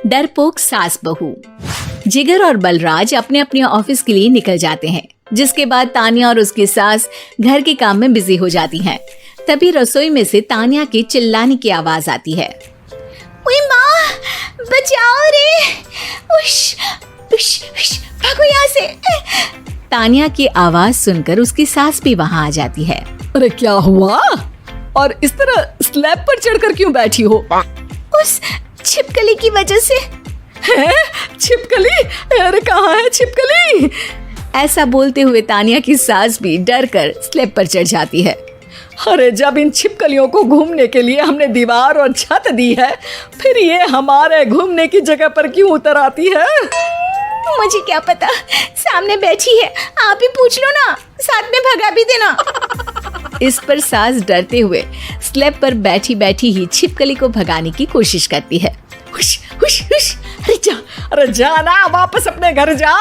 डरपोक सास बहू। जिगर और बलराज अपने अपने ऑफिस के लिए निकल जाते हैं, जिसके बाद तानिया और उसकी सास घर के काम में बिजी हो जाती हैं। तभी रसोई में से तानिया के चिल्लाने की आवाज आती है। ओए माँ, बचाओ रे! उश, उश, उश, भागो यहाँ से! तानिया की आवाज सुनकर उसकी सास भी वहाँ आ जाती है। अरे क्या हुआ? और इस तरह स्लैब पर चढ़कर क्यों बैठी हो? उस छिपकली की वजह से। है? छिपकली? अरे कहाँ है छिपकली? ऐसा बोलते हुए तानिया की सास भी डर कर स्लैब पर चढ़ जाती है। अरे जब इन छिपकलियों को घूमने के लिए हमने दीवार और छत दी है, फिर ये हमारे घूमने की जगह पर क्यों उतर आती है? मुझे क्या पता, सामने बैठी है, आप ही पूछ लो ना, साथ में भगा भी देना। इस पर सास डरते हुए स्लैब पर बैठी बैठी ही छिपकली को भगाने की कोशिश करती है। हुश, हुश, हुश, अरे जा ना, वापस अपने घर जा।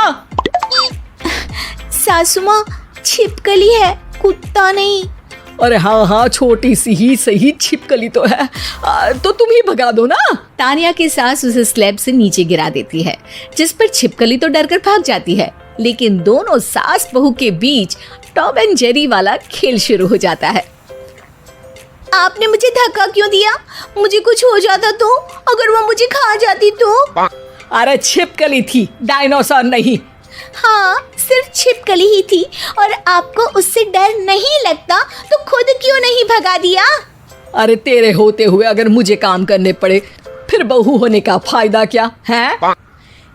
सासू माँ, छिपकली है, कुत्ता नहीं। अरे हाँ, छोटी सी ही सही छिपकली तो है, तो तुम ही भगा दो ना। तानिया की सास उसे स्लैब से नीचे गिरा देती है, जिस पर छिपकली तो डरकर भाग जाती है। लेकिन दोनों सास बहू के बीच टॉम एंड जेरी वाला खेल शुरू हो जाता है। आपने मुझे धक्का क्यों दिया? मुझे कुछ हो जाता तो? अगर वो मुझे खा जाती तो? अरे छिपकली थी, डायनासोर नहीं। हाँ, सिर्फ छिपकली ही थी, और आपको उससे डर नहीं लगता तो खुद क्यों नहीं भगा दिया? अरे तेरे होते हुए अगर मुझे काम करने पड़े, फिर बहू होने का फायदा क्या है?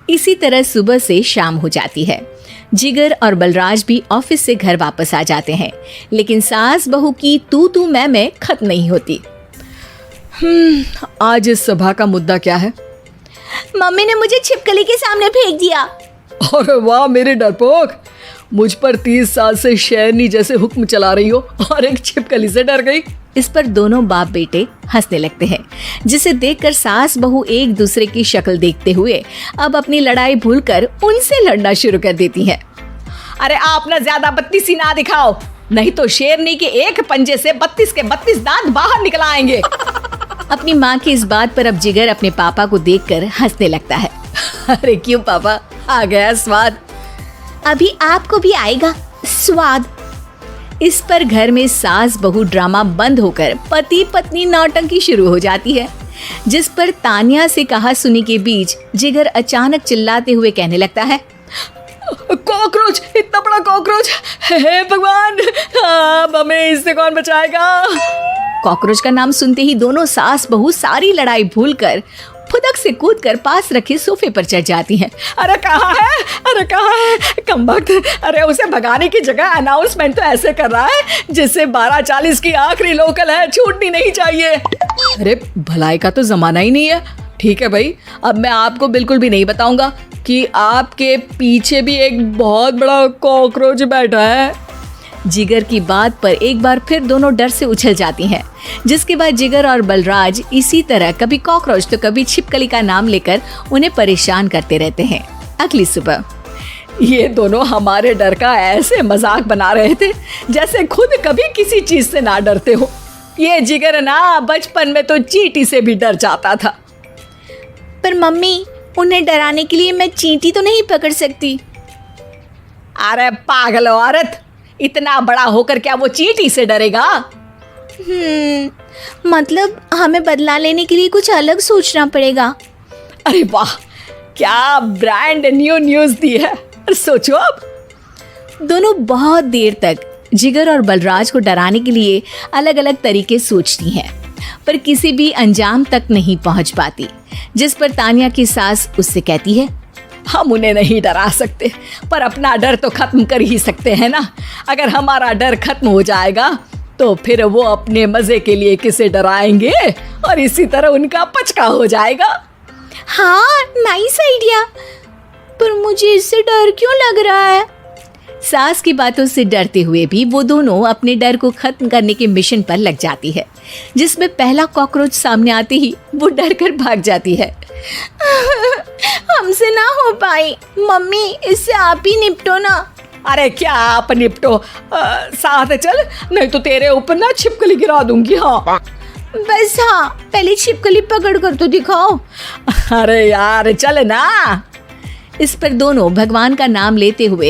इसी तरह सुबह से शाम हो जाती है। जिगर और बलराज भी ऑफिस से घर वापस आ जाते हैं, लेकिन सास बहू की तू मैं खत्म नहीं होती। आज इस सभा का मुद्दा क्या है? मम्मी ने मुझे छिपकली के सामने फेंक दिया। अरे वाह मेरे डरपोक, मुझ पर 30 साल से शेरनी जैसे हुक्म चला रही हो और एक छिपकली से डर गई। इस पर दोनों बाप बेटे हंसने लगते हैं, जिसे देखकर सास बहू एक दूसरे की शक्ल देखते हुए अब अपनी लड़ाई भूलकर उनसे लड़ना शुरू कर देती हैं। अरे आप ना ज्यादा बत्तीसी ना दिखाओ, नहीं तो शेरनी के एक पंजे से 32 के 32 दांत बाहर निकल आएंगे। अपनी माँ की इस बात पर अब जिगर अपने पापा को देखकर हंसने लगता है। अरे क्यों पापा, आ गया स्वाद? अभी आपको भी आएगा स्वाद। इस पर घर में सास बहू ड्रामा बंद होकर पति पत्नी नौटंकी शुरू हो जाती है, जिस पर तानिया से कहा सुनी के बीच जिगर अचानक चिल्लाते हुए कहने लगता है। कॉकरोच, इतना बड़ा कॉकरोच! हे भगवान, अब हमें इससे कौन बचाएगा? कॉकरोच का नाम सुनते ही दोनों सास बहू सारी लड़ाई भूलकर फुदक से कूदकर पास रखे सोफे पर चढ़ जाती हैं। अरे कहाँ है? अरे कहाँ है कमबख्त? अरे उसे भगाने की जगह अनाउंसमेंट तो ऐसे कर रहा है जिससे 12:40 की आखिरी लोकल है, छूटनी नहीं चाहिए। अरे भलाई का तो जमाना ही नहीं है। ठीक है भाई, अब मैं आपको बिल्कुल भी नहीं बताऊंगा कि आपके पीछे भी एक बहुत बड़ा कॉकरोच बैठा है। जिगर की बात पर एक बार फिर दोनों डर से उछल जाती हैं, जिसके बाद जिगर और बलराज इसी तरह कभी कॉकरोच तो कभी छिपकली का नाम लेकर उन्हें परेशान करते रहते हैं। अगली सुबह ये दोनों हमारे डर का ऐसे मजाक बना रहे थे जैसे खुद कभी किसी चीज से ना डरते हो। ये जिगर ना बचपन में तो चींटी से भी डर जाता था। पर मम्मी, उन्हें डराने के लिए मैं चींटी तो नहीं पकड़ सकती। अरे पागल औरत, इतना बड़ा होकर क्या वो चींटी से डरेगा? मतलब हमें बदला लेने के लिए कुछ अलग सोचना पड़ेगा। अरे वाह, क्या ब्रांड न्यू न्यूज़ दी है। सोचो अब। दोनों बहुत देर तक जिगर और बलराज को डराने के लिए अलग अलग तरीके सोचती हैं, पर किसी भी अंजाम तक नहीं पहुंच पाती, जिस पर तानिया की सास उससे कहती है। हम उन्हें नहीं डरा सकते, पर अपना डर तो खत्म कर ही सकते हैं ना। अगर हमारा डर खत्म हो जाएगा तो फिर वो अपने मजे के लिए किसे डराएंगे और इसी तरह उनका पचका हो जाएगा। हाँ, नाइस आइडिया, पर मुझे इससे डर क्यों लग रहा है? सास की बातों से डरते हुए भी वो दोनों अपने डर को खत्म करने के मिशन पर लग जाती है, जिसमें पहला कॉकरोच सामने आते ही वो डर कर भाग जाती है। हमसे ना हो पाई मम्मी, इससे आप ही निपटो ना। अरे क्या आप निपटो, साथ चल, नहीं तो तेरे ऊपर ना छिपकली गिरा दूंगी। हाँ बस हाँ, पहले छिपकली पकड़ कर तो दिखाओ। अरे यार चल ना। इस पर दोनों भगवान का नाम लेते हुए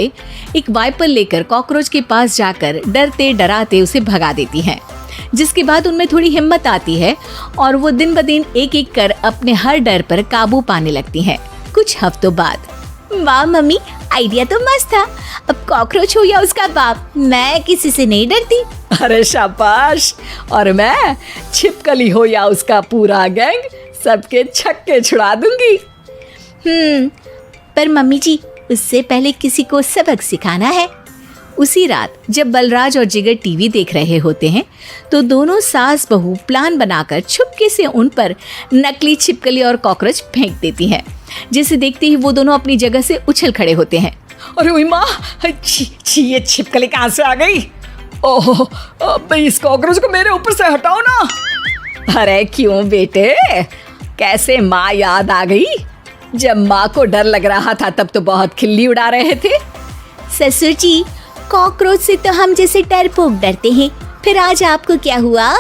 एक वाइपर लेकर कॉकरोच के पास जाकर डरते डराते उसे भगा देती हैं, जिसके बाद उनमें थोड़ी हिम्मत आती है और वो दिन ब दिन एक एक कर अपने हर डर पर काबू पाने लगती हैं। कुछ हफ्तों बाद, वाह मम्मी, आइडिया तो मस्त था। अब कॉकरोच हो या उसका बाप, मैं किसी से नहीं डरती। अरे शाबाश। और मैं छिपकली हो या उसका पूरा गैंग, सबके छक्के छुड़ा दूंगी। पर मम्मी जी, उससे पहले किसी को सबक सिखाना है। उसी रात जब बलराज और जिगर टीवी देख रहे होते हैं तो दोनों सास बहू प्लान बनाकर छुपके से उन पर नकली छिपकली और कॉकरोच फेंक देती हैं, जिसे देखते ही वो दोनों अपनी जगह से उछल खड़े होते हैं। अरे ओए माँ, छी ये छिपकली कहाँ से आ गई? ओह, अब इस कॉकरोच को मेरे ऊपर से हटाओ ना। अरे क्यों बेटे, कैसे माँ याद आ गई? जब माँ को डर लग रहा था तब तो बहुत खिल्ली उड़ा रहे थे। ससुर जी, कॉकरोच से तो हम जैसे डरपोक डरते हैं, फिर आज आपको क्या हुआ?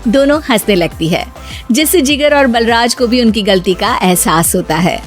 दोनों हंसने लगती है, जिससे जिगर और बलराज को भी उनकी गलती का एहसास होता है।